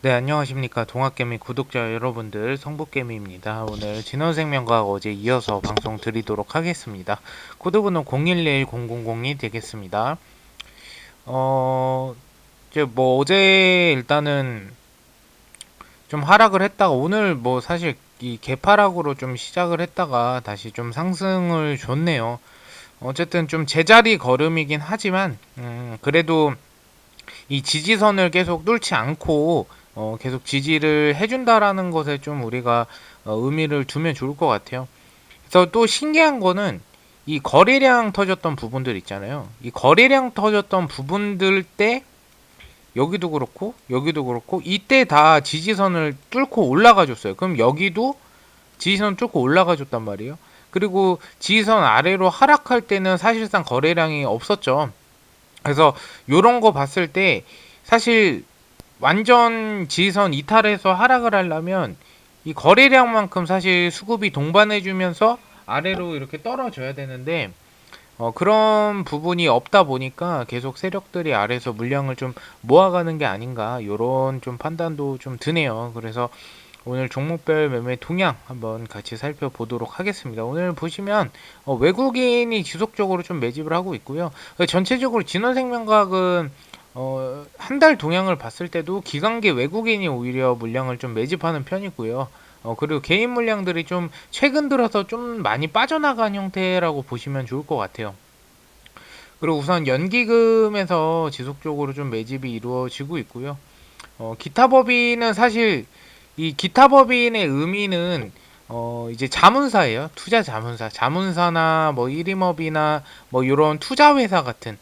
네, 안녕하십니까. 동학개미 구독자 여러분들, 성북개미입니다. 오늘 진원생명과학 어제 이어서 방송 드리도록 하겠습니다. 코드번호 01110002 되겠습니다. 이제 뭐 어제 일단은 좀 하락을 했다가 오늘 뭐 사실 이 개파락으로 좀 시작을 했다가 다시 좀 상승을 줬네요. 어쨌든 좀 제자리 걸음이긴 하지만, 그래도 이 지지선을 계속 뚫지 않고 계속 지지를 해준다라는 것에 좀 우리가 의미를 두면 좋을 것 같아요. 그래서 또 신기한 거는 이 거래량 터졌던 부분들 있잖아요. 이 거래량 터졌던 부분들 때 여기도 그렇고 여기도 그렇고 이때 다 지지선을 뚫고 올라가 줬어요. 그럼 여기도 지지선 뚫고 올라가 줬단 말이에요. 그리고 지지선 아래로 하락할 때는 사실상 거래량이 없었죠. 그래서 요런 거 봤을 때 사실 완전 지선 이탈해서 하락을 하려면 이 거래량만큼 사실 수급이 동반해주면서 아래로 이렇게 떨어져야 되는데 그런 부분이 없다 보니까 계속 세력들이 아래서 물량을 좀 모아가는 게 아닌가 요런 좀 판단도 좀 드네요. 그래서 오늘 종목별 매매 동향 한번 같이 살펴보도록 하겠습니다. 오늘 보시면 외국인이 지속적으로 좀 매집을 하고 있고요. 전체적으로 진원생명과학은 한 달 동향을 봤을 때도 기관계 외국인이 오히려 물량을 좀 매집하는 편이고요. 그리고 개인 물량들이 좀 최근 들어서 좀 많이 빠져나간 형태라고 보시면 좋을 것 같아요. 그리고 우선 연기금에서 지속적으로 좀 매집이 이루어지고 있고요. 기타 법인은 사실 이 기타 법인의 의미는 이제 자문사예요. 투자 자문사, 자문사나 뭐 일임업이나 뭐 이런 투자 회사 같은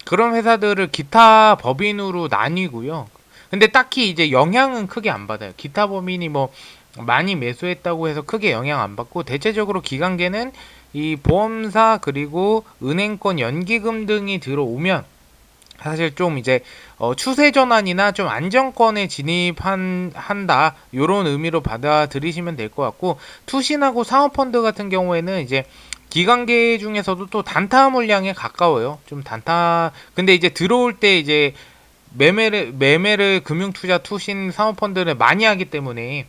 그런 회사들을 기타 법인으로 나뉘고요. 근데 딱히 이제 영향은 크게 안 받아요. 기타 법인이 뭐 많이 매수했다고 해서 크게 영향 안 받고 대체적으로 기관계는 이 보험사 그리고 은행권 연기금 등이 들어오면 사실 좀 이제 추세 전환이나 좀 안정권에 진입한다 요런 의미로 받아들이시면 될 것 같고 투신하고 사모펀드 같은 경우에는 이제 기관계 중에서도 또 단타 물량에 가까워요. 좀 단타 근데 이제 들어올 때 이제 매매를 금융투자 투신 사모펀드를 많이 하기 때문에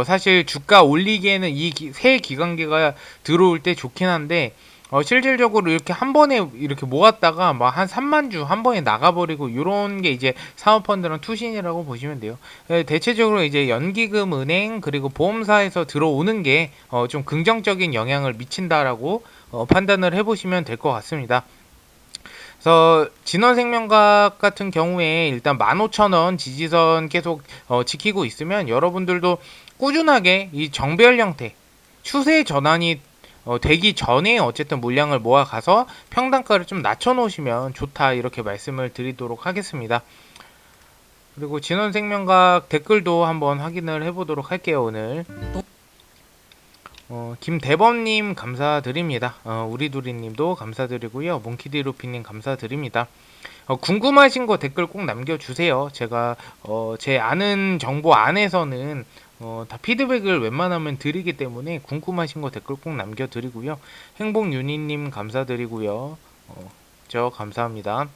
사실 주가 올리기에는 이 새 기관계가 들어올 때 좋긴 한데 실질적으로 이렇게 한 번에 이렇게 모았다가 막 한 3만 주 한 번에 나가버리고 이런 게 이제 사모펀드랑 투신이라고 보시면 돼요. 대체적으로 이제 연기금, 은행 그리고 보험사에서 들어오는 게 좀 긍정적인 영향을 미친다라고 판단을 해보시면 될 것 같습니다. 그래서 진원생명과학 같은 경우에 일단 15,000원 지지선 계속 지키고 있으면 여러분들도 꾸준하게 이 정배열 형태 추세 전환이 되기 전에 어쨌든 물량을 모아가서 평단가를 좀 낮춰놓으시면 좋다 이렇게 말씀을 드리도록 하겠습니다. 그리고 진원생명과학 댓글도 한번 확인을 해보도록 할게요. 오늘 김대범님 감사드립니다. 우리두리님도 감사드리고요. 몽키디루피님 감사드립니다. 궁금하신 거 댓글 꼭 남겨주세요. 제가 제 아는 정보 안에서는 다 피드백을 웬만하면 드리기 때문에 궁금하신 거 댓글 꼭 남겨드리고요. 행복윤희님 감사드리고요. 저 감사합니다.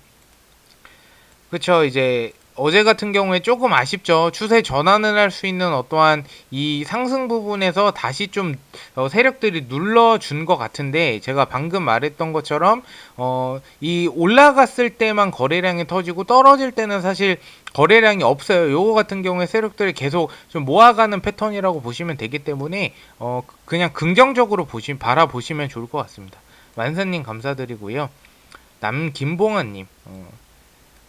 그쵸, 이제 어제 같은 경우에 조금 아쉽죠. 추세 전환을 할 수 있는 어떠한 이 상승 부분에서 다시 좀 세력들이 눌러준 것 같은데 제가 방금 말했던 것처럼 이 올라갔을 때만 거래량이 터지고 떨어질 때는 사실 거래량이 없어요. 요거 같은 경우에 세력들이 계속 좀 모아가는 패턴이라고 보시면 되기 때문에 그냥 긍정적으로 바라보시면 좋을 것 같습니다. 만사님 감사드리고요. 남김봉아님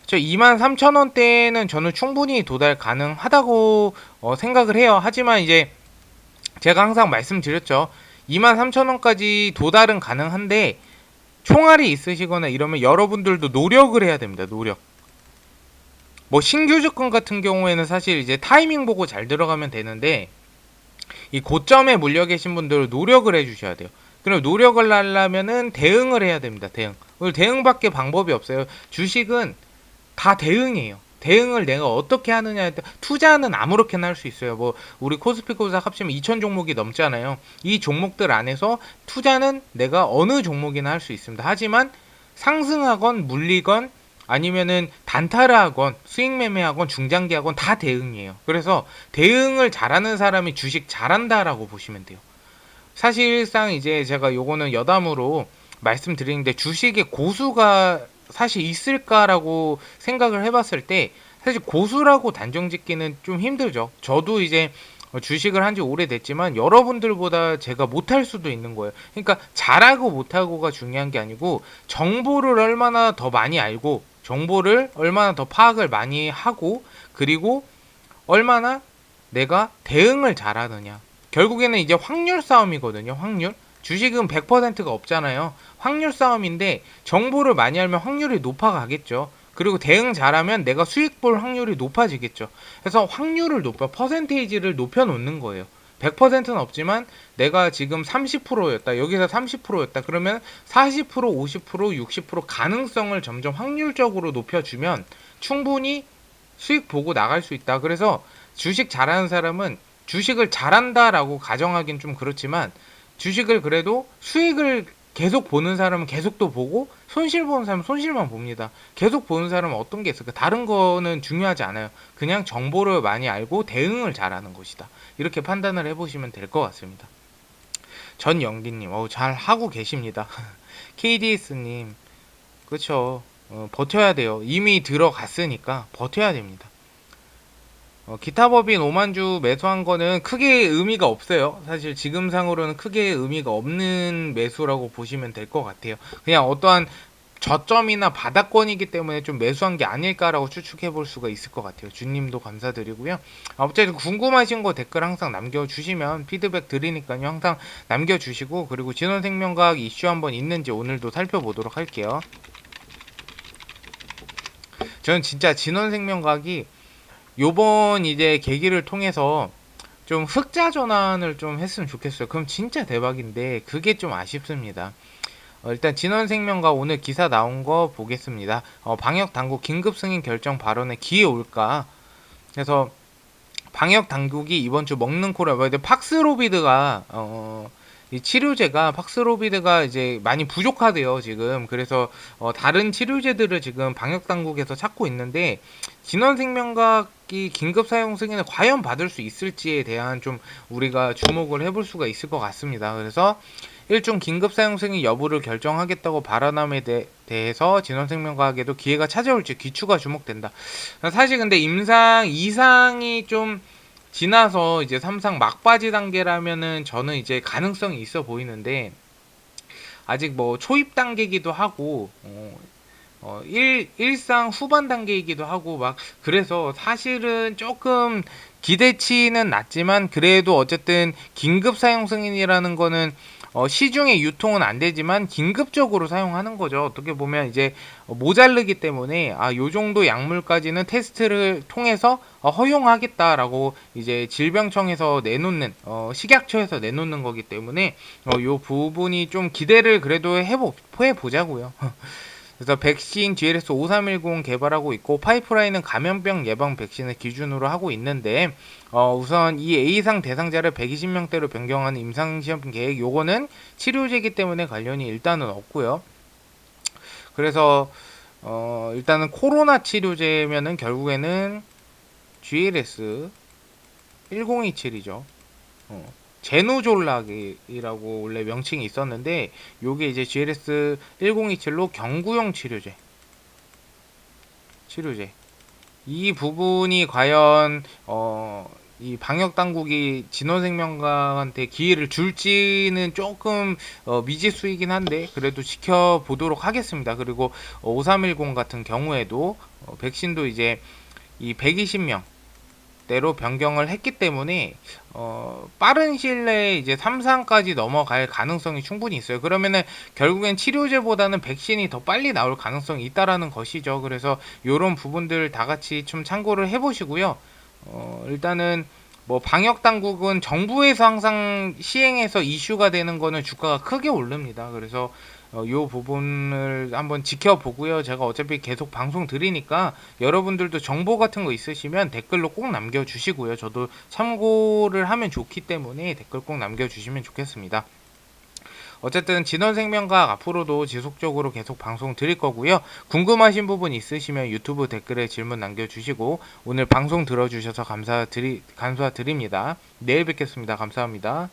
23,000원대는 저는 충분히 도달 가능하다고 생각을 해요. 하지만 이제 제가 항상 말씀드렸죠. 23,000원까지 도달은 가능한데 총알이 있으시거나 이러면 여러분들도 노력을 해야 됩니다. 노력. 뭐 신규 접근 같은 경우에는 사실 이제 타이밍 보고 잘 들어가면 되는데 이 고점에 물려 계신 분들은 노력을 해 주셔야 돼요. 그럼 노력을 하려면은 대응을 해야 됩니다. 대응. 오늘 대응밖에 방법이 없어요. 주식은 다 대응이에요. 대응을 내가 어떻게 하느냐에 따라 투자는 아무렇게나 할 수 있어요. 뭐 우리 코스피 코스닥 합치면 2,000 종목이 넘잖아요. 이 종목들 안에서 투자는 내가 어느 종목이나 할 수 있습니다. 하지만 상승하건 물리건 아니면은 단타를 하건 수익 매매하건 중장기 하건 다 대응이에요. 그래서 대응을 잘하는 사람이 주식 잘한다라고 보시면 돼요. 사실상 이제 제가 요거는 여담으로 말씀드리는데, 주식의 고수가 사실 있을까라고 생각을 해봤을 때 사실 고수라고 단정 짓기는 좀 힘들죠. 저도 이제 주식을 한 지 오래됐지만 여러분들보다 제가 못할 수도 있는 거예요. 그러니까 잘하고 못하고가 중요한 게 아니고, 정보를 얼마나 더 많이 알고 정보를 얼마나 더 파악을 많이 하고, 그리고 얼마나 내가 대응을 잘하느냐. 결국에는 이제 확률 싸움이거든요. 확률. 주식은 100%가 없잖아요. 확률 싸움인데 정보를 많이 알면 확률이 높아가겠죠. 그리고 대응 잘하면 내가 수익 볼 확률이 높아지겠죠. 그래서 확률을 퍼센테이지를 높여 놓는 거예요. 100%는 없지만 내가 지금 30%였다. 여기서 30%였다. 그러면 40%, 50%, 60% 가능성을 점점 확률적으로 높여주면 충분히 수익 보고 나갈 수 있다. 그래서 주식 잘하는 사람은, 주식을 잘한다라고 가정하긴 좀 그렇지만, 주식을 그래도 수익을 계속 보는 사람은 계속 또 보고, 손실 보는 사람은 손실만 봅니다. 계속 보는 사람은 어떤 게 있을까? 다른 거는 중요하지 않아요. 그냥 정보를 많이 알고 대응을 잘하는 것이다. 이렇게 판단을 해보시면 될 것 같습니다. 전영기님, 잘 하고 계십니다. KDS님, 그쵸. 버텨야 돼요. 이미 들어갔으니까 버텨야 됩니다. 기타법인 오만주 매수한 거는 크게 의미가 없어요. 사실 지금 상으로는 크게 의미가 없는 매수라고 보시면 될 것 같아요. 그냥 어떠한 저점이나 바닥권이기 때문에 좀 매수한 게 아닐까라고 추측해 볼 수가 있을 것 같아요. 주님도 감사드리고요. 어쨌든 궁금하신 거 댓글 항상 남겨주시면 피드백 드리니까요. 항상 남겨주시고, 그리고 진원생명과학 이슈 한번 있는지 오늘도 살펴보도록 할게요. 저는 진짜 진원생명과학이 요번 이제 계기를 통해서 좀 흑자 전환을 좀 했으면 좋겠어요. 그럼 진짜 대박인데 그게 좀 아쉽습니다. 일단 진원생명과 오늘 기사 나온 거 보겠습니다. 방역 당국 긴급 승인 결정 발언에 기회 올까? 그래서 방역 당국이 이번 주 먹는 코를, 팍스로비드가 이 치료제가, 팍스로비드가 이제 많이 부족하대요 지금. 그래서 다른 치료제들을 지금 방역 당국에서 찾고 있는데, 진원생명과학이 긴급 사용 승인을 과연 받을 수 있을지에 대한 좀 우리가 주목을 해볼 수가 있을 것 같습니다. 그래서 일종 긴급 사용 승인 여부를 결정하겠다고 발언함에 대해서 진원생명과학에도 기회가 찾아올지 귀추가 주목된다. 사실 근데 임상 2상이 좀 지나서 이제 3상 막바지 단계라면은 저는 이제 가능성이 있어 보이는데, 아직 뭐 초입 단계이기도 하고 1상 후반 단계이기도 하고 막, 그래서 사실은 조금 기대치는 낮지만, 그래도 어쨌든 긴급 사용 승인이라는 거는 시중에 유통은 안 되지만 긴급적으로 사용하는 거죠. 어떻게 보면 이제 모자르기 때문에 요 정도 약물까지는 테스트를 통해서 허용하겠다라고 이제 질병청에서 내놓는, 식약처에서 내놓는 거기 때문에 요 부분이 좀 기대를 그래도 해보자고요. 그래서 백신 GLS 5310 개발하고 있고, 파이프라인은 감염병 예방 백신을 기준으로 하고 있는데, 우선 이 A상 대상자를 120명대로 변경하는 임상시험 계획, 요거는 치료제이기 때문에 관련이 일단은 없고요. 그래서 일단은 코로나 치료제면은 결국에는 GLS 1027이죠. 제노졸락이라고 원래 명칭이 있었는데, 요게 이제 GLS 1027로 경구용 치료제. 이 부분이 과연 이 방역 당국이 진원생명과한테 기회를 줄지는 조금 미지수이긴 한데, 그래도 지켜보도록 하겠습니다. 그리고 5310 같은 경우에도 백신도 이제 이 120명 대로 변경을 했기 때문에 빠른 시일 내에 이제 3상까지 넘어갈 가능성이 충분히 있어요. 그러면은 결국엔 치료제보다는 백신이 더 빨리 나올 가능성이 있다라는 것이죠. 그래서 이런 부분들 다 같이 좀 참고를 해보시고요. 일단은 뭐 방역 당국은 정부에서 항상 시행해서 이슈가 되는 거는 주가가 크게 오릅니다. 그래서 요 부분을 한번 지켜보고요. 제가 어차피 계속 방송 드리니까 여러분들도 정보 같은 거 있으시면 댓글로 꼭 남겨주시고요. 저도 참고를 하면 좋기 때문에 댓글 꼭 남겨주시면 좋겠습니다. 어쨌든 진원생명과학 앞으로도 지속적으로 계속 방송 드릴 거고요. 궁금하신 부분 있으시면 유튜브 댓글에 질문 남겨주시고 오늘 방송 들어주셔서 감사드립니다. 내일 뵙겠습니다. 감사합니다.